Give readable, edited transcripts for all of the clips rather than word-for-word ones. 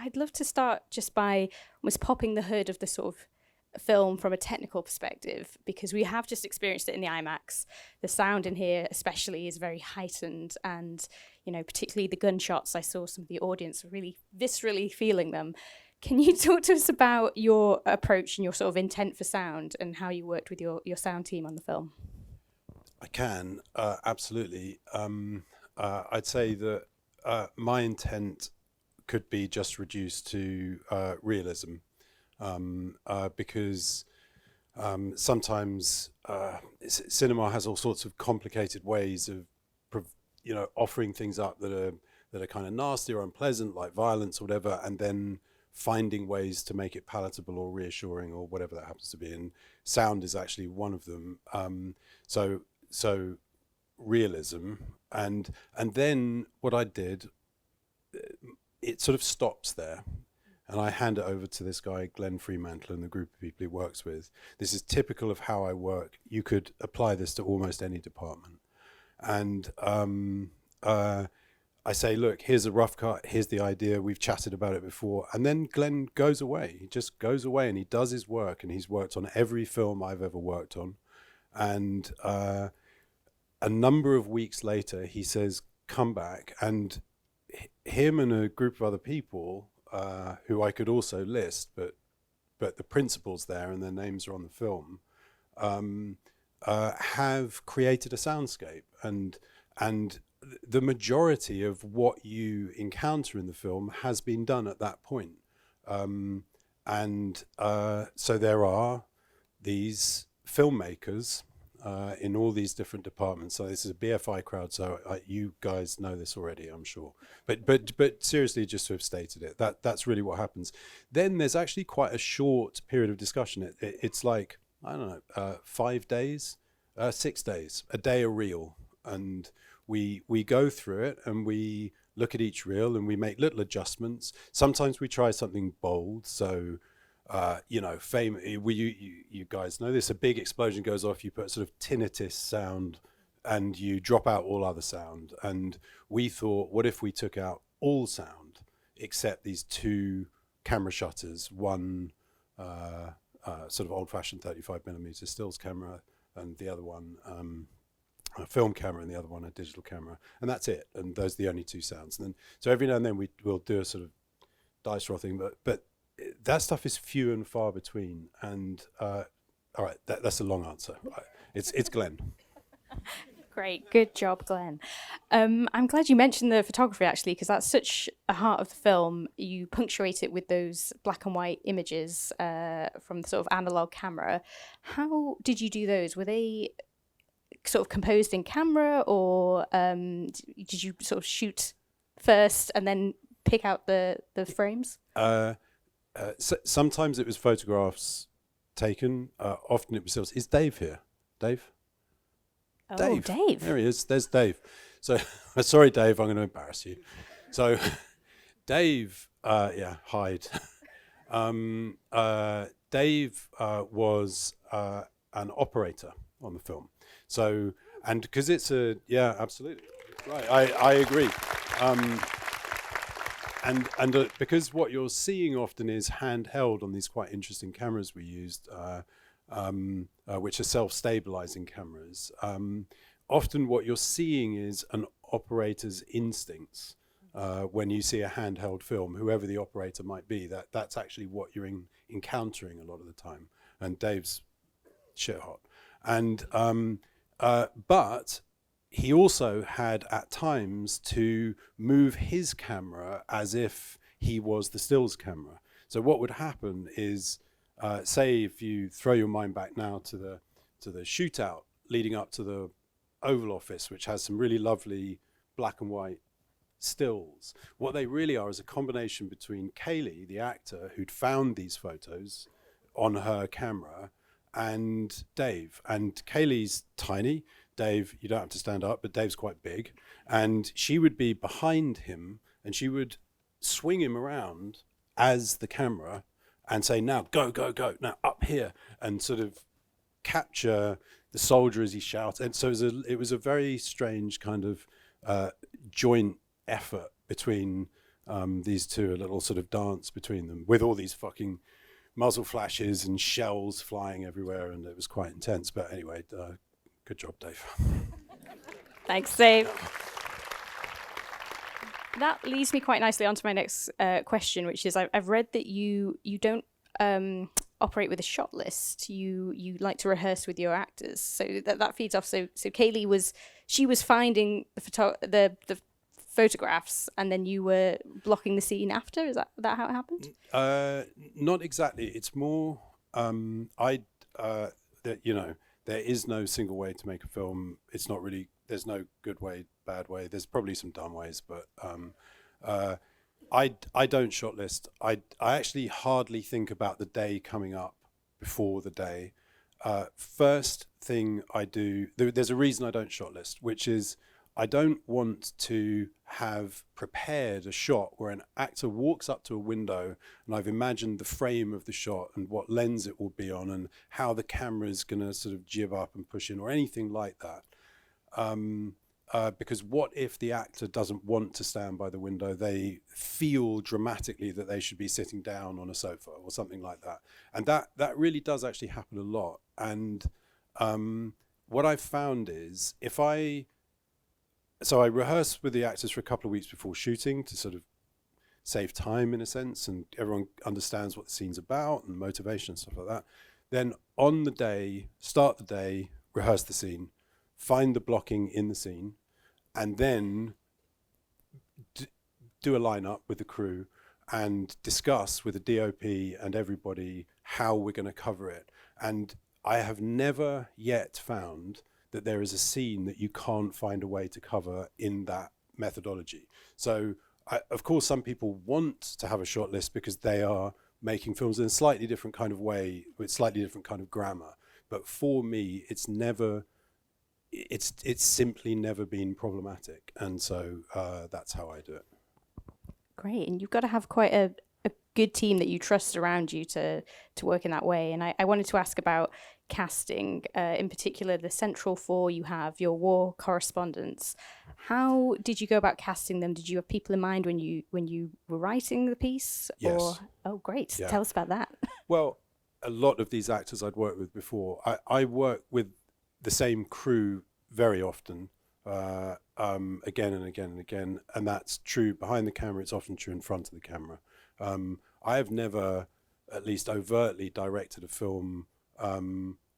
I'd love to start just by almost popping the hood of the sort of film from a technical perspective, because we have just experienced it in the IMAX. The sound in here especially is very heightened, and particularly the gunshots, I saw some of the audience really viscerally feeling them. Can you talk to us about your approach and your sort of intent for sound and how you worked with your sound team on the film? I can, absolutely. I'd say that my intent could be just reduced to realism, because sometimes cinema has all sorts of complicated ways of offering things up that are kind of nasty or unpleasant, like violence or whatever, and then finding ways to make it palatable or reassuring or whatever that happens to be. And sound is actually one of them. So realism, and then what I did, it sort of stops there, and I hand it over to this guy Glenn Fremantle and the group of people he works with. This is typical of how I work. You could apply this to almost any department, and I say, look, here's a rough cut, here's the idea, we've chatted about it before, and then Glenn goes away. He just goes away and he does his work, and he's worked on every film I've ever worked on, and a number of weeks later he says, come back, and him and a group of other people who I could also list, but the principals there and their names are on the film, have created a soundscape, and the majority of what you encounter in the film has been done at that point. So there are these filmmakers in all these different departments. So this is a BFI crowd, so you guys know this already, I'm sure. But seriously, just to have stated it, that's really what happens. Then there's actually quite a short period of discussion. It's like, I don't know, 5 days, 6 days, a day a reel, and we go through it and we look at each reel and we make little adjustments. Sometimes we try something bold. So, you guys know this, a big explosion goes off, you put sort of tinnitus sound and you drop out all other sound. And we thought, what if we took out all sound except these 2 camera shutters, one sort of old-fashioned 35mm stills camera and the other one a film camera and the other one a digital camera, and that's it, and those are the only 2 sounds. And then so every now and then we'll do a sort of dice roll thing, but that stuff is few and far between. And all right, that's a long answer. It's Glenn. Great, good job, Glenn. I'm glad you mentioned the photography, actually, because that's such a heart of the film. You punctuate it with those black and white images from the sort of analog camera. How did you do those? Were they sort of composed in camera, or did you sort of shoot first and then pick out the frames? Sometimes it was photographs taken. Often it was stills. Is Dave here? Dave? Oh, Dave. There he is. There's Dave. So, sorry, Dave, I'm going to embarrass you. So, Dave, hide. Dave was an operator on the film. So, and because it's absolutely right. I agree. And because what you're seeing often is handheld on these quite interesting cameras we used, which are self-stabilizing cameras. Often what you're seeing is an operator's instincts. When you see a handheld film, whoever the operator might be, that's actually what you're encountering a lot of the time. And Dave's shit hot. And but he also had at times to move his camera as if he was the stills camera. So what would happen is, say if you throw your mind back now to the shootout leading up to the Oval Office, which has some really lovely black and white stills. What they really are is a combination between Kaylee, the actor who'd found these photos on her camera, and Dave. And Kaylee's tiny. Dave, you don't have to stand up, but Dave's quite big. And she would be behind him and she would swing him around as the camera and say, now go, go, go, now up here, and sort of capture the soldier as he shouts. And so it was a very strange kind of joint effort between these two, a little sort of dance between them with all these fucking muzzle flashes and shells flying everywhere, and it was quite intense. But anyway, good job, Dave. Thanks, Dave. That leads me quite nicely onto my next question, which is I've read that you don't operate with a shot list. You like to rehearse with your actors, so that feeds off. So Kaylee was finding the photographs, and then you were blocking the scene after. Is that how it happened? Not exactly. It's more that there is no single way to make a film. It's not really. There's no good way, bad way. There's probably some dumb ways, but I don't shot list. I actually hardly think about the day coming up before the day. First thing I do, there's a reason I don't shot list, which is I don't want to have prepared a shot where an actor walks up to a window and I've imagined the frame of the shot and what lens it will be on and how the camera is going to sort of jib up and push in or anything like that. Because what if the actor doesn't want to stand by the window? They feel dramatically that they should be sitting down on a sofa or something like that. And that really does actually happen a lot. And what I've found is so I rehearse with the actors for a couple of weeks before shooting to sort of save time in a sense, and everyone understands what the scene's about and motivation and stuff like that. Then on the day, start the day, rehearse the scene, find the blocking in the scene, and then do a lineup with the crew and discuss with the DOP and everybody how we're going to cover it. And I have never yet found that there is a scene that you can't find a way to cover in that methodology. So, of course, some people want to have a short list because they are making films in a slightly different kind of way, with slightly different kind of grammar. But for me, it's simply never been problematic. And so that's how I do it. Great. And you've got to have quite a good team that you trust around you to work in that way. And I wanted to ask about casting, in particular the central four. You have your war correspondents. How did you go about casting them? Did you have people in mind when you were writing the piece? Yes. Oh, great. Yeah. Tell us about that. Well, a lot of these actors I'd worked with before, I work with the same crew very often, again and again and again, and that's true behind the camera. It's often true in front of the camera. I have never, at least overtly, directed a film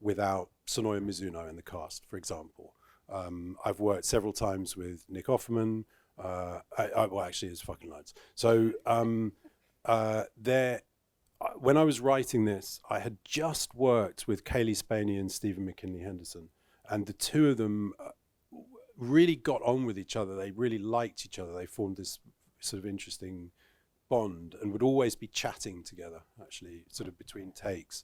without Sonoya Mizuno in the cast, for example. I've worked several times with Nick Offerman. Well, actually, it's fucking loads. So when I was writing this, I had just worked with Kaylee Spaney and Stephen McKinley Henderson, and the two of them really got on with each other. They really liked each other. They formed this sort of interesting bond and would always be chatting together, actually, sort of between takes.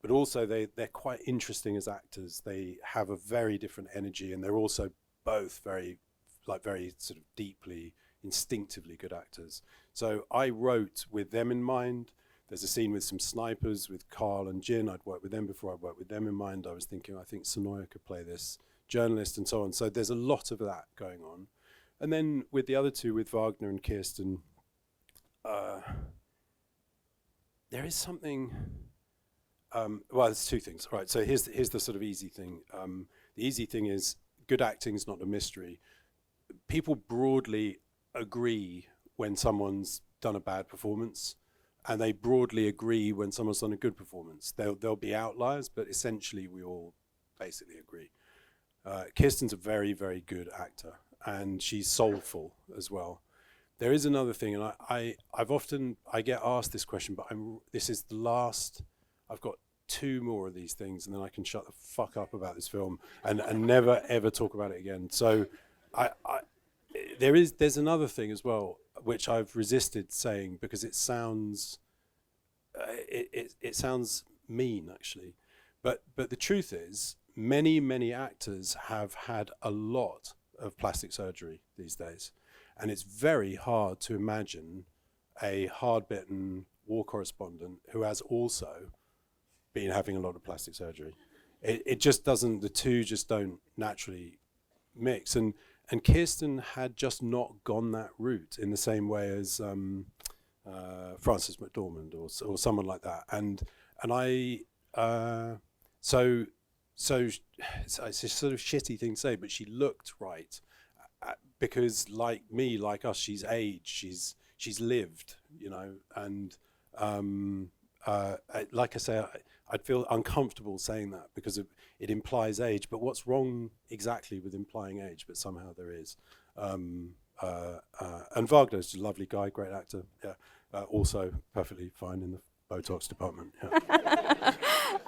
But also they're quite interesting as actors. They have a very different energy, and they're also both very sort of deeply, instinctively good actors. So I wrote with them in mind. There's a scene with some snipers with Carl and Jin. I'd worked with them before. I worked with them in mind. I was thinking, I think Sonoya could play this journalist and so on. So there's a lot of that going on. And then with the other two, with Wagner and Kirsten, there is something. Well, there's two things. Right. So here's the sort of easy thing. The easy thing is good acting is not a mystery. People broadly agree when someone's done a bad performance, and they broadly agree when someone's done a good performance. There'll be outliers, but essentially we all basically agree. Kirsten's a very, very good actor, and she's soulful as well. There is another thing, and I get asked this question, but this is the last. I've got two more of these things, and then I can shut the fuck up about this film and never ever talk about it again. So, there's another thing as well which I've resisted saying because it sounds it sounds mean actually, but the truth is many actors have had a lot of plastic surgery these days, and it's very hard to imagine a hard-bitten war correspondent who has also been having a lot of plastic surgery. It just doesn't, the two just don't naturally mix. And And Kirsten had just not gone that route in the same way as Frances McDormand or someone like that. And I so it's a sort of shitty thing to say, but she looked right because like me, like us, she's aged, she's lived, you know, and like I say, I'd feel uncomfortable saying that because it implies age. But what's wrong exactly with implying age? But somehow there is. And Wagner's a lovely guy, great actor. Yeah, also perfectly fine in the Botox department. Yeah.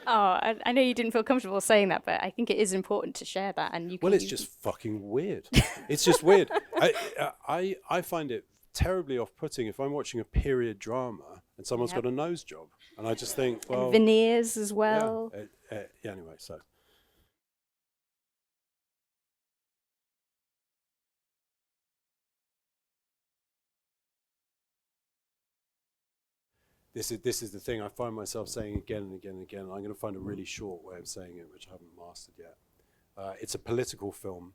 Oh, I know you didn't feel comfortable saying that, but I think it is important to share that. And Well, it's just fucking weird. It's just weird. I find it terribly off-putting if I'm watching a period drama and someone's got a nose job, and I just think, well, and veneers as well. Yeah, anyway, so. This is the thing I find myself saying again and again and again. I'm going to find a really short way of saying it, which I haven't mastered yet. It's a political film.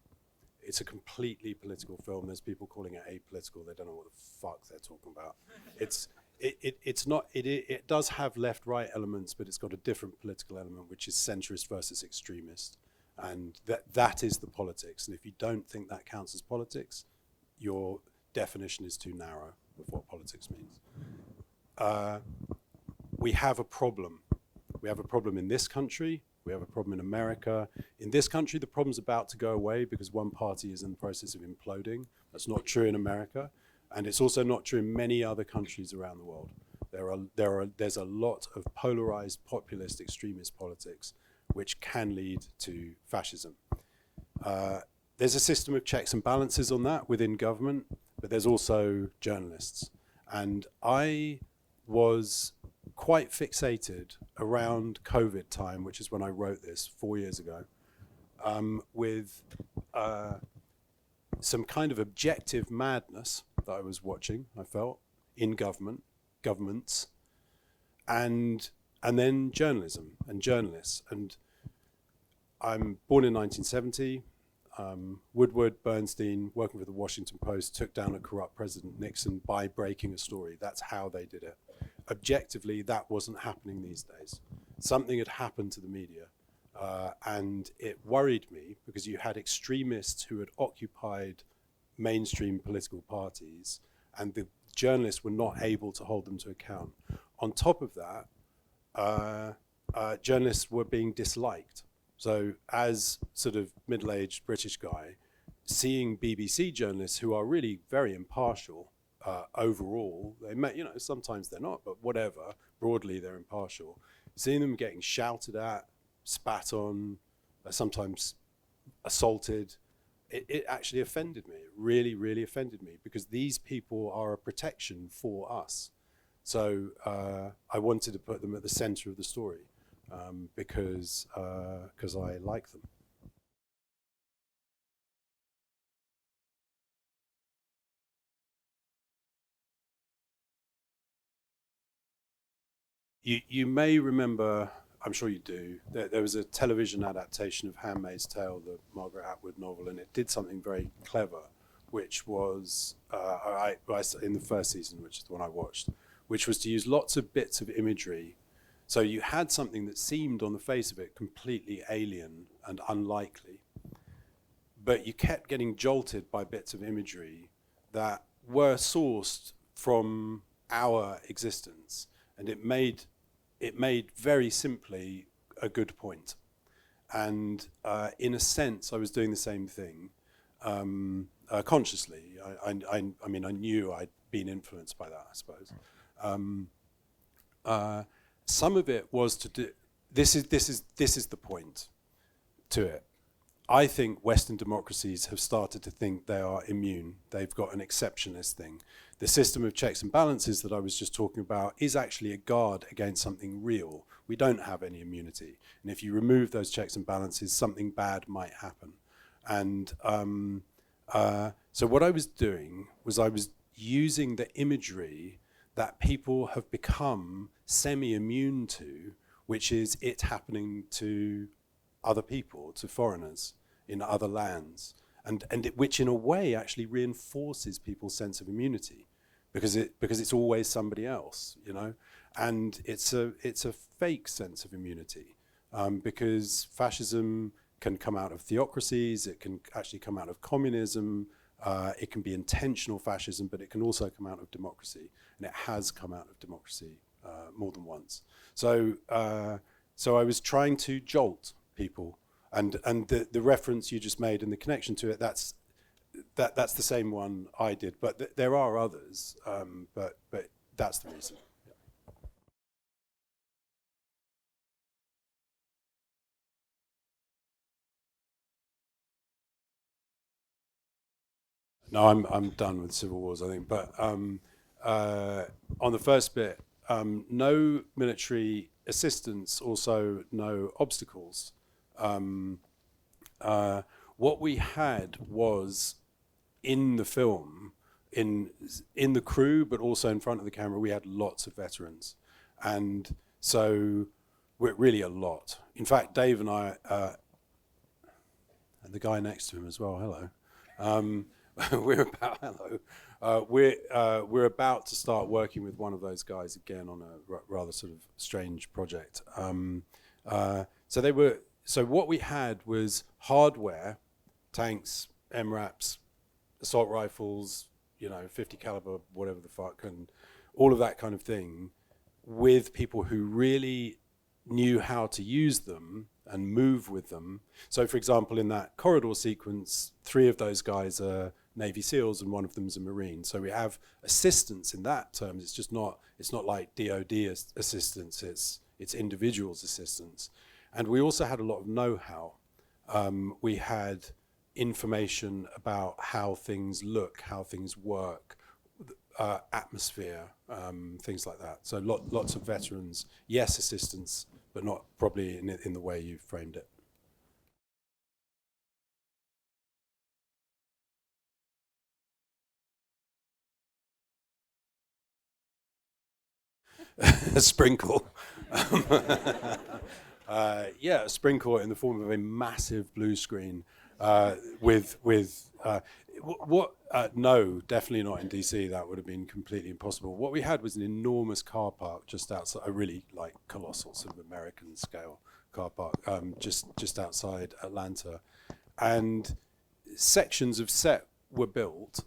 It's a completely political film. There's people calling it apolitical. They don't know what the fuck they're talking about. It's not. It does have left-right elements, but it's got a different political element, which is centrist versus extremist, and that is the politics. And if you don't think that counts as politics, your definition is too narrow of what politics means. We have a problem. We have a problem in this country. We have a problem in America. In this country, the problem's about to go away because one party is in the process of imploding. That's not true in America. And it's also not true in many other countries around the world. There's a lot of polarized populist extremist politics which can lead to fascism. There's a system of checks and balances on that within government, but there's also journalists. And I was quite fixated around COVID time, which is when I wrote this 4 years ago, with some kind of objective madness that I was watching, I felt, in governments, and then journalism and journalists. And I'm born in 1970. Woodward, Bernstein, working for the Washington Post, took down a corrupt President Nixon by breaking a story. That's how they did it. Objectively, that wasn't happening these days. Something had happened to the media, and it worried me because you had extremists who had occupied mainstream political parties, and the journalists were not able to hold them to account. On top of that, journalists were being disliked. So as sort of middle-aged British guy, seeing BBC journalists who are really very impartial overall, they may, you know, sometimes they're not, but whatever, broadly they're impartial. Seeing them getting shouted at, spat on, sometimes assaulted, it actually offended me. It really, really offended me because these people are a protection for us. So I wanted to put them at the center of the story. Because I like them. You may remember, I'm sure you do, there was a television adaptation of Handmaid's Tale, the Margaret Atwood novel, and it did something very clever, which was, in the first season, which is the one I watched, which was to use lots of bits of imagery. So you had something that seemed on the face of it completely alien and unlikely, but you kept getting jolted by bits of imagery that were sourced from our existence, and it made very simply a good point. And in a sense, I was doing the same thing consciously. I mean, I knew I'd been influenced by that, I suppose. Some of it was to do. This is the point to it. I think Western democracies have started to think they are immune. They've got an exceptionist thing. The system of checks and balances that I was just talking about is actually a guard against something real. We don't have any immunity, and if you remove those checks and balances, something bad might happen. And so what I was doing was I was using the imagery that people have become semi-immune to, which is it happening to other people, to foreigners in other lands. which in a way actually reinforces people's sense of immunity, because it's always somebody else, you know, and it's a fake sense of immunity, because fascism can come out of theocracies, it can actually come out of communism, it can be intentional fascism, but it can also come out of democracy, and it has come out of democracy more than once. So I was trying to jolt people, and the reference you just made and the connection to it, that's the same one I did, but there are others, but that's the reason. No, I'm done with Civil Wars, I think. But on the first bit, no military assistance, also no obstacles. What we had was, in the film, in the crew, but also in front of the camera, we had lots of veterans, and so we're really a lot. In fact, Dave and I, and the guy next to him as well. Hello. We're about to start working with one of those guys again on a rather sort of strange project. So what we had was hardware, tanks, MRAPs, assault rifles, 50 caliber, whatever the fuck, and all of that kind of thing, with people who really knew how to use them and move with them. So, for example, in that corridor sequence, 3 of those guys are Navy SEALs and one of them is a Marine. So we have assistance in that terms. It's not like DoD assistance. It's individuals' assistance, and we also had a lot of know-how. We had information about how things look, how things work, atmosphere, things like that. So lots of veterans, yes, assistance, but not probably in the way you framed it. A sprinkle. Yeah, a sprinkle in the form of a massive blue screen no, definitely not in DC. That would have been completely impossible. What we had was an enormous car park just outside, a really like colossal sort of American scale car park, just outside Atlanta, and sections of set were built.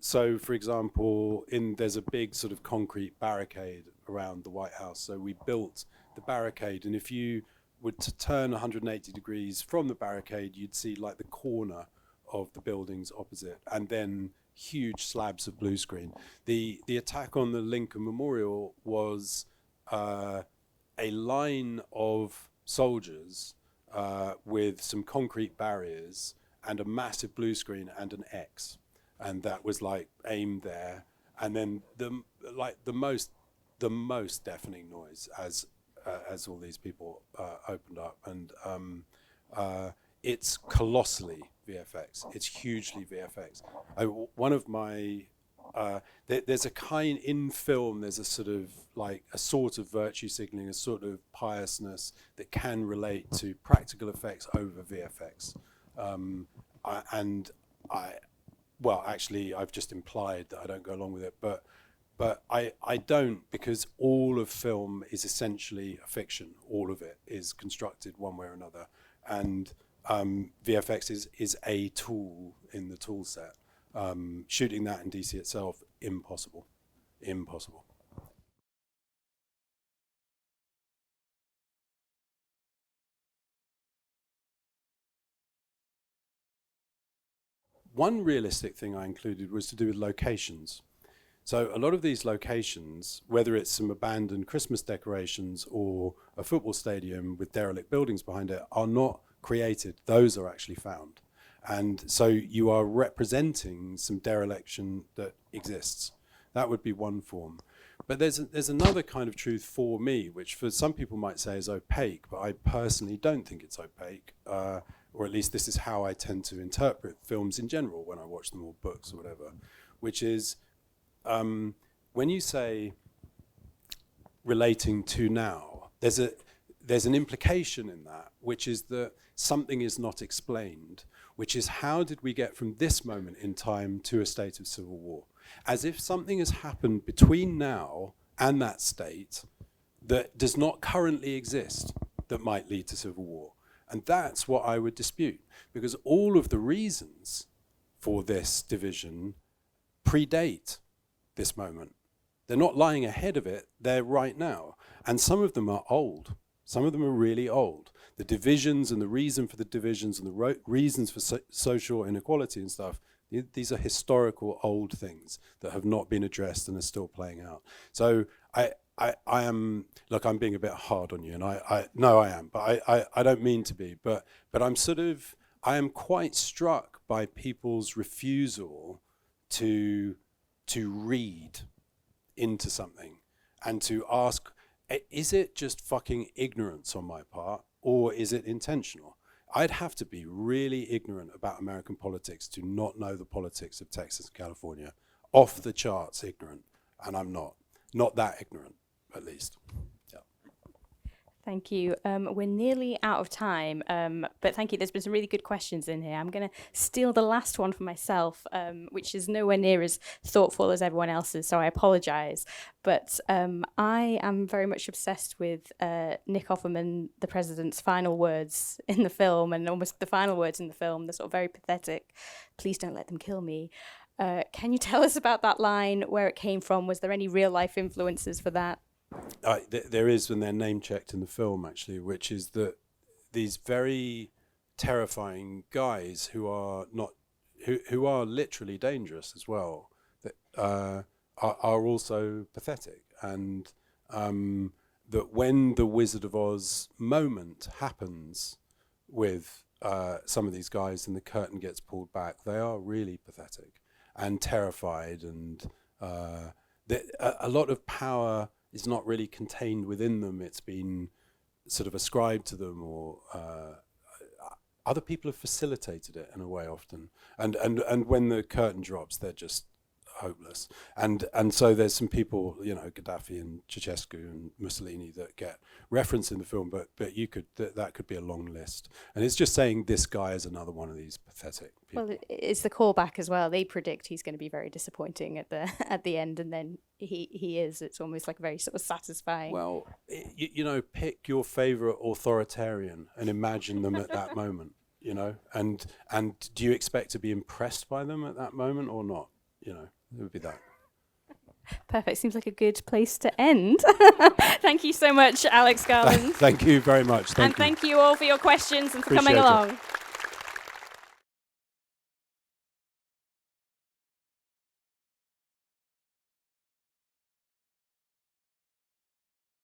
So, for example, there's a big sort of concrete barricade around the White House. So we built the barricade, and if you were to turn 180 degrees from the barricade, you'd see like the corner of the buildings opposite, and then huge slabs of blue screen. The attack on the Lincoln Memorial was a line of soldiers with some concrete barriers and a massive blue screen and an X, and that was like aimed there. And then the most deafening noise as all these people opened up, and it's colossally VFX. It's hugely VFX. One of my there's a kind in film. There's a sort of virtue signaling, a sort of piousness that can relate to practical effects over VFX. Actually, I've just implied that I don't go along with it, but I don't, because all of film is essentially a fiction. All of it is constructed one way or another, and VFX is a tool in the tool set. Shooting that in DC itself, impossible. One realistic thing I included was to do with locations. So a lot of these locations, whether it's some abandoned Christmas decorations or a football stadium with derelict buildings behind it, are not created. Those are actually found. And so you are representing some dereliction that exists. That would be one form. But there's another kind of truth for me, which for some people might say is opaque, but I personally don't think it's opaque, or at least this is how I tend to interpret films in general when I watch them, or books or whatever, which is when you say relating to now, there's an implication in that, which is that something is not explained, which is how did we get from this moment in time to a state of civil war? As if something has happened between now and that state that does not currently exist that might lead to civil war. And that's what I would dispute, because all of the reasons for this division predate this moment. They're not lying ahead of it, they're right now. And some of them are old. Some of them are really old. The divisions and the reason for the divisions and the reasons for social inequality and stuff, these are historical old things that have not been addressed and are still playing out. So I am, look, I'm being a bit hard on you, and I know I am, but I don't mean to be, but I am quite struck by people's refusal to read into something and to ask, is it just fucking ignorance on my part, or is it intentional? I'd have to be really ignorant about American politics to not know the politics of Texas and California. Off the charts ignorant, and I'm not that ignorant, at least. Yeah. Thank you. We're nearly out of time, but thank you. There's been some really good questions in here. I'm going to steal the last one for myself, which is nowhere near as thoughtful as everyone else's, so I apologise. But I am very much obsessed with Nick Offerman, the president's final words in the film, and almost the final words in the film, the sort of very pathetic, "Please don't let them kill me." Can you tell us about that line, where it came from? Was there any real-life influences for that? There is, when they're name-checked in the film, actually, which is that these very terrifying guys who are literally dangerous as well, that are also pathetic, and that when the Wizard of Oz moment happens with some of these guys and the curtain gets pulled back, they are really pathetic and terrified, and a lot of power is not really contained within them. It's been sort of ascribed to them, or other people have facilitated it in a way often. And when the curtain drops, they're just hopeless. And so there's some people, Gaddafi and Ceausescu and Mussolini that get referenced in the film, but that could be a long list. And it's just saying this guy is another one of these pathetic people. Well, it's the callback as well. They predict he's going to be very disappointing at the end, and then he is. It's almost like very sort of satisfying. Well, pick your favorite authoritarian and imagine them at that moment, and do you expect to be impressed by them at that moment or not? It would be that. Perfect. Seems like a good place to end. Thank you so much, Alex Garland. Thank you very much. Thank you all for your questions and for coming along.